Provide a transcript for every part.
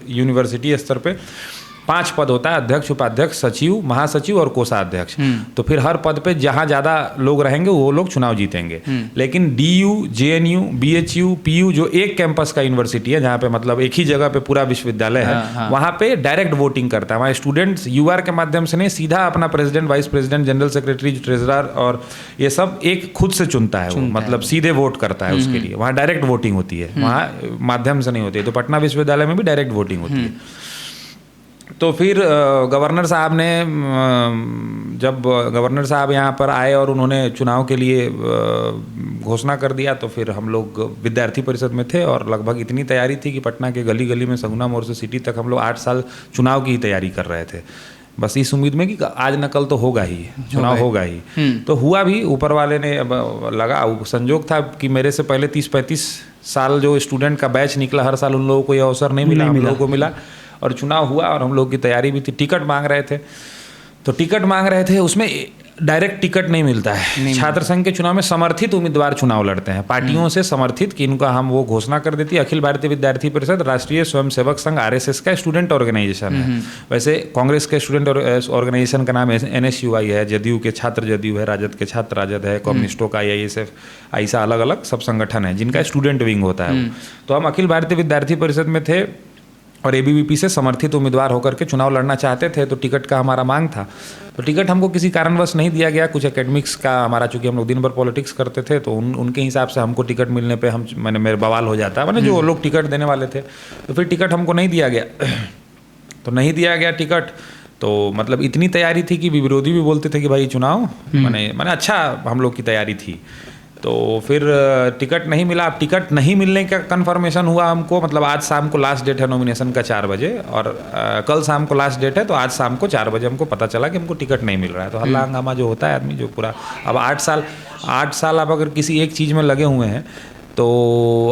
University स्तर पे 5 पद होता है, अध्यक्ष, उपाध्यक्ष, सचिव, महासचिव और कोषाध्यक्ष। तो फिर हर पद पे जहाँ ज़्यादा लोग रहेंगे वो लोग चुनाव जीतेंगे। लेकिन DU, JNU, BHU, PU जो एक कैंपस का यूनिवर्सिटी है, जहाँ पे मतलब एक ही जगह पे पूरा विश्वविद्यालय है, वहाँ पे डायरेक्ट वोटिंग करता है। वहाँ स्टूडेंट्स UR के माध्यम से नहीं, सीधा अपना president, vice president, general secretary, treasurer और ये सब एक खुद से चुनता है, वो मतलब सीधे वोट करता है उसके लिए। वहाँ डायरेक्ट वोटिंग होती है, वहाँ माध्यम से नहीं होती है। तो पटना विश्वविद्यालय में भी डायरेक्ट वोटिंग होती है। तो फिर गवर्नर साहब ने, जब गवर्नर साहब यहाँ पर आए और उन्होंने चुनाव के लिए घोषणा कर दिया, तो फिर हम लोग विद्यार्थी परिषद में थे और लगभग इतनी तैयारी थी कि पटना के गली गली में सगुना मोड़ से सिटी तक हम लोग 8 साल चुनाव की ही तैयारी कर रहे थे, बस इस उम्मीद में कि आज न कल तो होगा ही, चुनाव होगा ही। तो हुआ भी, ऊपर वाले ने लगा, संजोग था कि मेरे से पहले 30-35 साल जो स्टूडेंट का बैच निकला, हर साल उन लोगों को ये अवसर नहीं मिला, हम लोगों को मिला और चुनाव हुआ और हम लोग की तैयारी भी थी। टिकट मांग रहे थे, तो टिकट मांग रहे थे, उसमें डायरेक्ट टिकट नहीं मिलता है। छात्र संघ के चुनाव में समर्थित उम्मीदवार चुनाव लड़ते हैं, पार्टियों से समर्थित, कि इनका हम वो घोषणा कर देती है। अखिल भारतीय विद्यार्थी परिषद राष्ट्रीय स्वयंसेवक संघ RSS का स्टूडेंट ऑर्गेनाइजेशन है। वैसे कांग्रेस के स्टूडेंट ऑर्गेनाइजेशन का नाम NSUI है, जदयू के छात्र जदयू है, राजद के छात्र राजद है, कम्युनिस्टों का ISF, ऐसा अलग अलग सब संगठन है जिनका स्टूडेंट विंग होता है। तो हम अखिल भारतीय विद्यार्थी परिषद में थे और ABVP से समर्थित उम्मीदवार होकर के चुनाव लड़ना चाहते थे। तो टिकट का हमारा मांग था, तो टिकट हमको किसी कारणवश नहीं दिया गया। कुछ एकेडमिक्स का हमारा, चूंकि हम लोग दिन भर पॉलिटिक्स करते थे, तो उनके हिसाब से हमको टिकट मिलने पे मेरे बवाल हो जाता, मैंने जो लोग टिकट देने वाले थे, तो फिर टिकट हमको नहीं दिया गया। तो नहीं दिया गया टिकट, तो मतलब इतनी तैयारी थी कि विरोधी भी बोलते थे कि भाई चुनाव मैंने अच्छा हम लोग की तैयारी थी। तो फिर टिकट नहीं मिला। अब टिकट नहीं मिलने का कंफर्मेशन हुआ हमको, मतलब आज शाम को लास्ट डेट है नॉमिनेशन का 4 बजे, और कल शाम को लास्ट डेट है, तो आज शाम को 4 बजे हमको पता चला कि हमको टिकट नहीं मिल रहा है। तो हल्ला हंगामा जो होता है आदमी जो पूरा, अब 8 साल आप अगर किसी एक चीज़ में लगे हुए हैं तो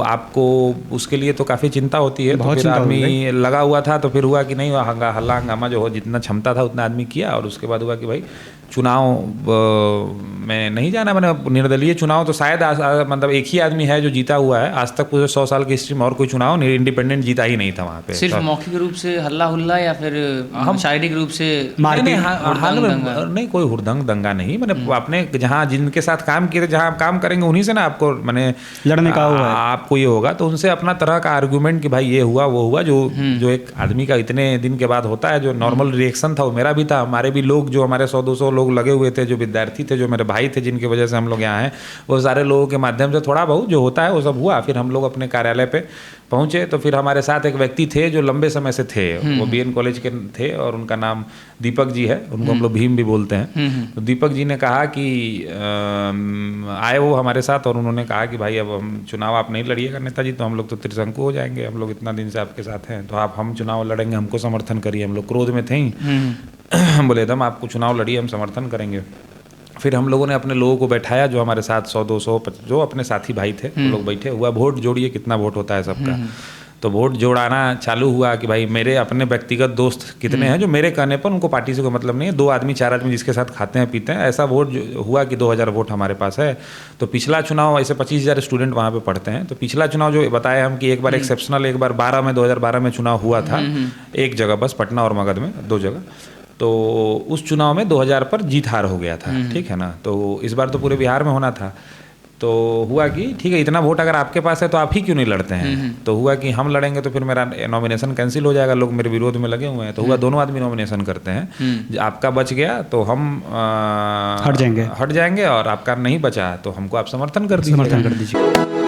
आपको उसके लिए तो काफ़ी चिंता होती है। तो फिर आदमी लगा हुआ था, तो फिर हुआ कि नहीं, हल्ला हंगामा जो हो, जितना क्षमता था उतना आदमी किया, और उसके बाद हुआ कि भाई चुनाव में नहीं जाना। मैंने निर्दलीय चुनाव तो शायद मतलब एक ही आदमी है जो जीता हुआ है आज तक पूरे 100 साल की हिस्ट्री में, और कोई चुनाव इंडिपेंडेंट जीता ही नहीं था वहाँ पे। सिर्फ मौखिक रूप से हल्ला हुल्ला या फिर हम शारीरिक रूप से नहीं, कोई हुड़दंग दंगा नहीं। मैंने अपने जहाँ जिनके साथ काम किए थे, जहाँ आप काम करेंगे उन्हीं से ना आपको मैंने लड़ने का हुआ है, आपको ये होगा, तो उनसे अपना तरह का आर्गूमेंट कि भाई ये हुआ वो हुआ, जो एक आदमी का इतने दिन के बाद होता है, जो नॉर्मल रिएक्शन था वो मेरा भी था। हमारे भी लोग, जो हमारे 100-200 लोग लगे हुए थे, जो विद्यार्थी थे, जो मेरे भाई थे, जिनकी वजह से हम लोग यहाँ हैं, वो सारे लोगों के माध्यम से थोड़ा बहुत जो होता है वो सब हुआ। फिर हम लोग अपने कार्यालय पे पहुँचे, तो फिर हमारे साथ एक व्यक्ति थे जो लंबे समय से थे, वो BN कॉलेज के थे और उनका नाम दीपक जी है, उनको हम लोग भीम भी बोलते हैं। तो दीपक जी ने कहा कि आए वो हमारे साथ, और उन्होंने कहा कि भाई अब हम चुनाव आप नहीं लड़िएगा नेताजी, तो हम लोग तो त्रिशंकु हो जाएंगे, हम लोग इतना दिन से आपके साथ हैं, तो हम चुनाव लड़ेंगे, हमको समर्थन करिए। हम लोग क्रोध में थे ही, बोले हम आपको चुनाव लड़िए, हम समर्थन करेंगे। फिर हम लोगों ने अपने लोगों को बैठाया, जो हमारे साथ 100-200 जो अपने साथी भाई थे, वो लोग बैठे हुआ, वोट जोड़िए, कितना वोट होता है सबका। तो वोट जोड़ाना चालू हुआ कि भाई मेरे अपने व्यक्तिगत दोस्त कितने हैं जो मेरे कहने पर, उनको पार्टी से कोई मतलब नहीं है, 2 आदमी 4 आदमी जिसके साथ खाते हैं पीते हैं, ऐसा वोट हुआ कि 2000 वोट हमारे पास है। तो पिछला चुनाव, ऐसे 25,000 स्टूडेंट वहाँ पे पढ़ते हैं, तो पिछला चुनाव जो बताया हम कि एक बार एक्सेप्शनल, एक बार 2012 में चुनाव हुआ था, एक जगह बस, पटना और मगध में 2 जगह। तो उस चुनाव में 2000 पर जीत हार हो गया था, ठीक है ना। तो इस बार तो पूरे बिहार में होना था। तो हुआ कि ठीक है, इतना वोट अगर आपके पास है तो आप ही क्यों नहीं लड़ते हैं। तो हुआ कि हम लड़ेंगे तो फिर मेरा नॉमिनेशन कैंसिल हो जाएगा, लोग मेरे विरोध में लगे हुए हैं। तो हुआ दोनों आदमी नॉमिनेशन करते हैं, आपका बच गया तो हम हट जाएंगे, और आपका नहीं बचा तो हमको आप समर्थन कर दीजिए।